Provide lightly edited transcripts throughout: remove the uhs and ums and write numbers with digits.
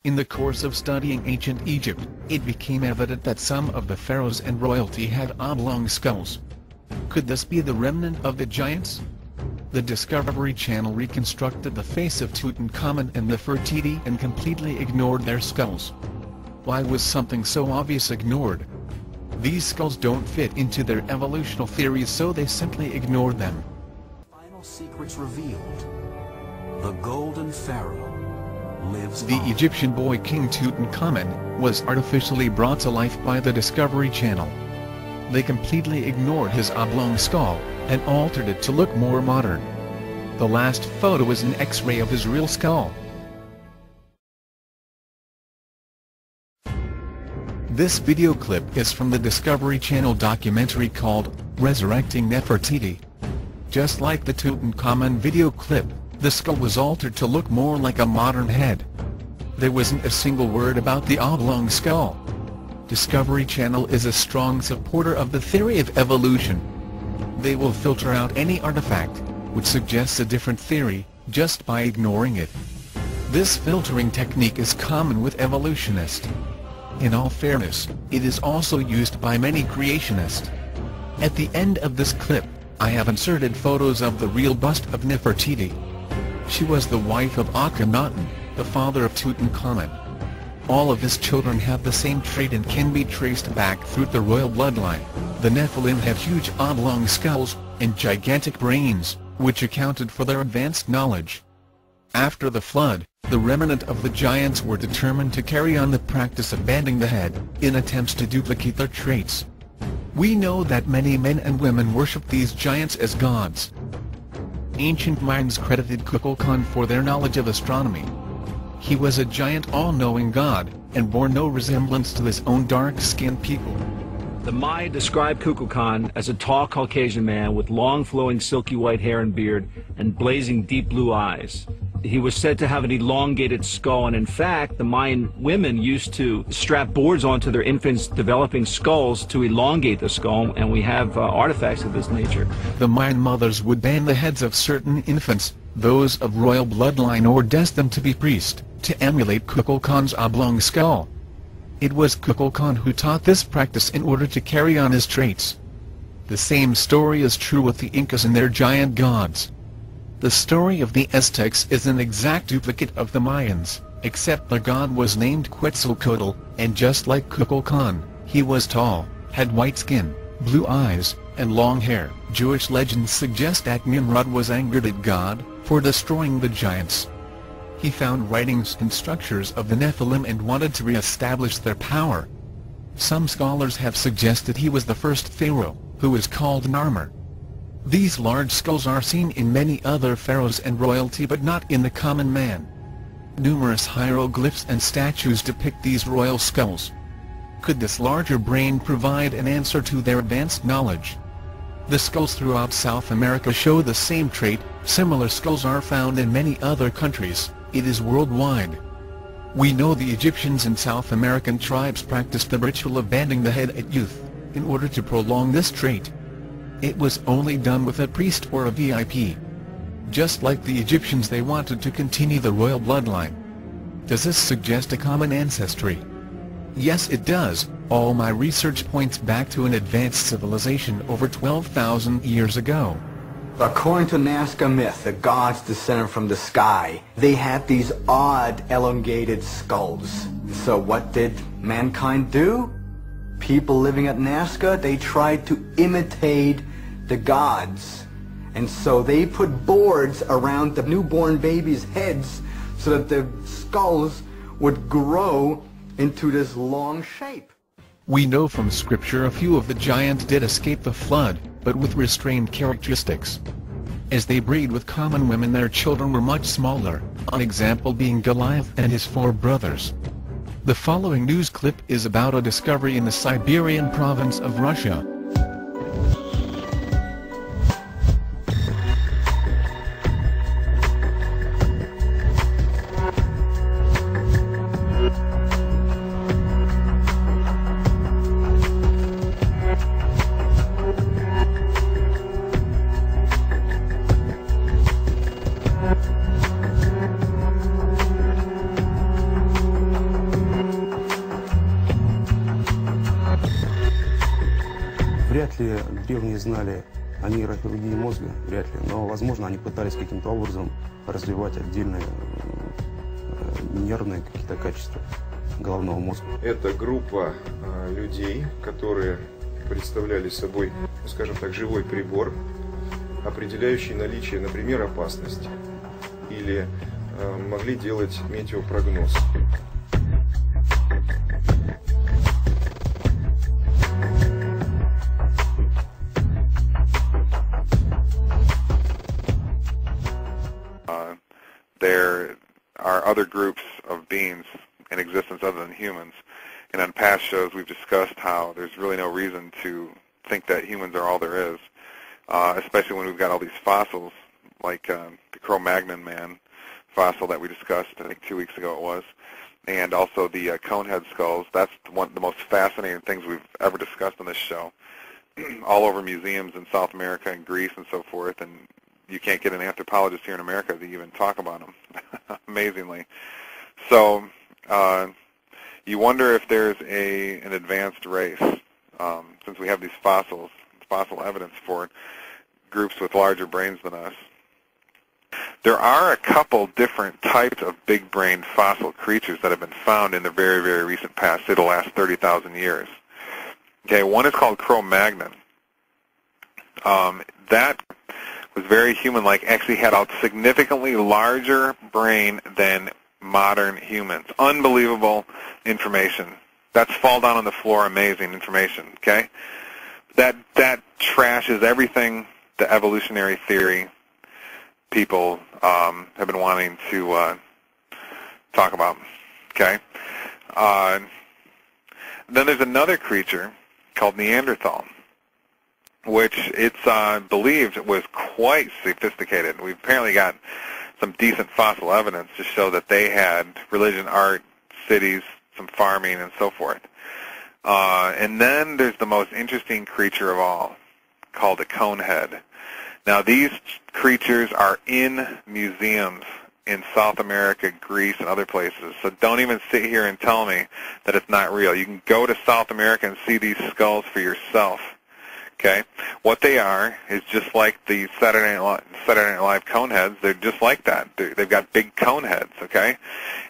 In the course of studying ancient Egypt, it became evident that some of the pharaohs and royalty had oblong skulls. Could this be the remnant of the giants? The Discovery Channel reconstructed the face of Tutankhamun and Nefertiti and completely ignored their skulls. Why was something so obvious ignored? These skulls don't fit into their evolutional theories, so they simply ignored them. Final secrets revealed. The Golden Pharaoh lives The on. Egyptian boy King Tutankhamun was artificially brought to life by the Discovery Channel. They completely ignored his oblong skull and altered it to look more modern. The last photo is an X-ray of his real skull. This video clip is from the Discovery Channel documentary called Resurrecting Nefertiti. Just like the Tutankhamun video clip, the skull was altered to look more like a modern head. There wasn't a single word about the oblong skull. Discovery Channel is a strong supporter of the theory of evolution. They will filter out any artifact which suggests a different theory, just by ignoring it. This filtering technique is common with evolutionists. In all fairness, it is also used by many creationists. At the end of this clip, I have inserted photos of the real bust of Nefertiti. She was the wife of Akhenaten, the father of Tutankhamun. All of his children have the same trait and can be traced back through the royal bloodline. The Nephilim had huge oblong skulls and gigantic brains, which accounted for their advanced knowledge. After the flood, the remnant of the giants were determined to carry on the practice of bending the head, in attempts to duplicate their traits. We know that many men and women worship these giants as gods. Ancient Mayans credited Kukulkan for their knowledge of astronomy. He was a giant all-knowing god, and bore no resemblance to his own dark-skinned people. The Maya described Kukulkan as a tall Caucasian man with long flowing silky white hair and beard and blazing deep blue eyes. He was said to have an elongated skull, and in fact the Mayan women used to strap boards onto their infants' developing skulls to elongate the skull, and we have artifacts of this nature. The Mayan mothers would bend the heads of certain infants, those of royal bloodline or destined to be priests, to emulate Kukulkan's oblong skull. It was Kukulkan who taught this practice in order to carry on his traits. The same story is true with the Incas and their giant gods. The story of the Aztecs is an exact duplicate of the Mayans, except their god was named Quetzalcoatl, and just like Kukulkan, he was tall, had white skin, blue eyes, and long hair. Jewish legends suggest that Nimrod was angered at God for destroying the giants. He found writings and structures of the Nephilim and wanted to re-establish their power. Some scholars have suggested he was the first pharaoh, who is called Narmer. These large skulls are seen in many other pharaohs and royalty, but not in the common man. Numerous hieroglyphs and statues depict these royal skulls. Could this larger brain provide an answer to their advanced knowledge? The skulls throughout South America show the same trait. Similar skulls are found in many other countries. It is worldwide. We know the Egyptians and South American tribes practiced the ritual of bending the head at youth, in order to prolong this trait. It was only done with a priest or a VIP. Just like the Egyptians, they wanted to continue the royal bloodline. Does this suggest a common ancestry? Yes, it does. All my research points back to an advanced civilization over 12,000 years ago. According to Nazca myth, the gods descended from the sky. They had these odd, elongated skulls. So what did mankind do? People living at Nazca, they tried to imitate the gods. And so they put boards around the newborn babies' heads so that the skulls would grow into this long shape. We know from scripture a few of the giants did escape the flood, but with restrained characteristics. As they breed with common women, their children were much smaller, an example being Goliath and his 4 brothers. The following news clip is about a discovery in the Siberian province of Russia. Если древние знали о нейрохирургии мозга, вряд ли, но, возможно, они пытались каким-то образом развивать отдельные нервные какие-то качества головного мозга. Это группа людей, которые представляли собой, скажем так, живой прибор, определяющий наличие, например, опасности, или могли делать метеопрогноз. There are other groups of beings in existence other than humans, and on past shows we've discussed how there's really no reason to think that humans are all there is, especially when we've got all these fossils, like the Cro-Magnon man fossil that we discussed, I think 2 weeks ago it was, and also the conehead skulls. That's one of the most fascinating things we've ever discussed on this show, all over museums in South America and Greece and so forth, and you can't get an anthropologist here in America to even talk about them, amazingly. So you wonder if there's an advanced race, since we have these fossil evidence for groups with larger brains than us. There are a couple different types of big-brained fossil creatures that have been found in the very, very recent past, say the last 30,000 years. Okay, one is called Cro-Magnon. That was very human-like, actually had a significantly larger brain than modern humans. Unbelievable information. That's fall down on the floor, amazing information, okay? That trashes everything the evolutionary theory people have been wanting to talk about, okay? Then there's another creature called Neanderthal, which it's believed was quite sophisticated. We've apparently got some decent fossil evidence to show that they had religion, art, cities, some farming, and so forth. And then there's the most interesting creature of all, called a conehead. Now, these creatures are in museums in South America, Greece, and other places, so don't even sit here and tell me that it's not real. You can go to South America and see these skulls for yourself. Okay, what they are is just like the Saturday Night Live cone heads. They're just like that. They've got big cone heads. Okay,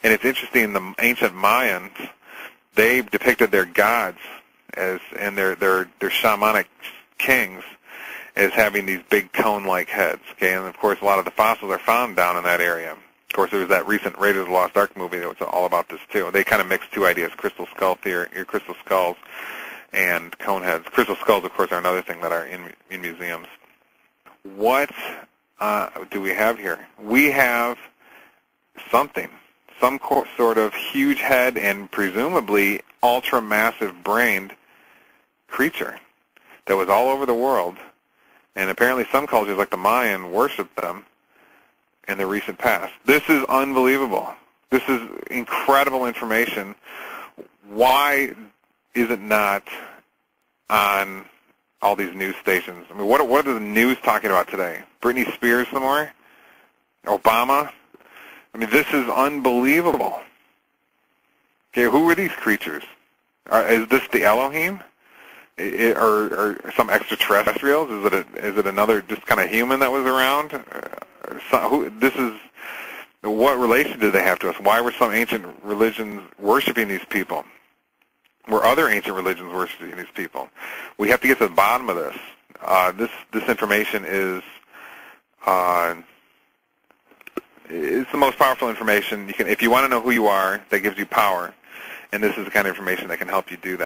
and it's interesting. The ancient Mayans, they depicted their gods and their shamanic kings as having these big cone-like heads. Okay, and of course a lot of the fossils are found down in that area. Of course, there was that recent Raiders of the Lost Ark movie that was all about this too. They kind of mixed two ideas: crystal skull theory, crystal skulls, and cone heads. Crystal skulls, of course, are another thing that are in museums. What do we have here? We have something, some sort of huge head and presumably ultra-massive brained creature that was all over the world, and apparently some cultures like the Mayan worshiped them in the recent past. This is unbelievable. This is incredible information. Why is it not on all these news stations? I mean, what are the news talking about today? Britney Spears some more? Obama? I mean, this is unbelievable. Okay, who are these creatures? Is this the Elohim? Or some extraterrestrials? Is it another just kind of human that was around? What relation did they have to us? Why were some ancient religions worshiping these people? Were other ancient religions worshiping these people? We have to get to the bottom of this. This information is it's the most powerful information. If you want to know who you are, that gives you power, and this is the kind of information that can help you do that.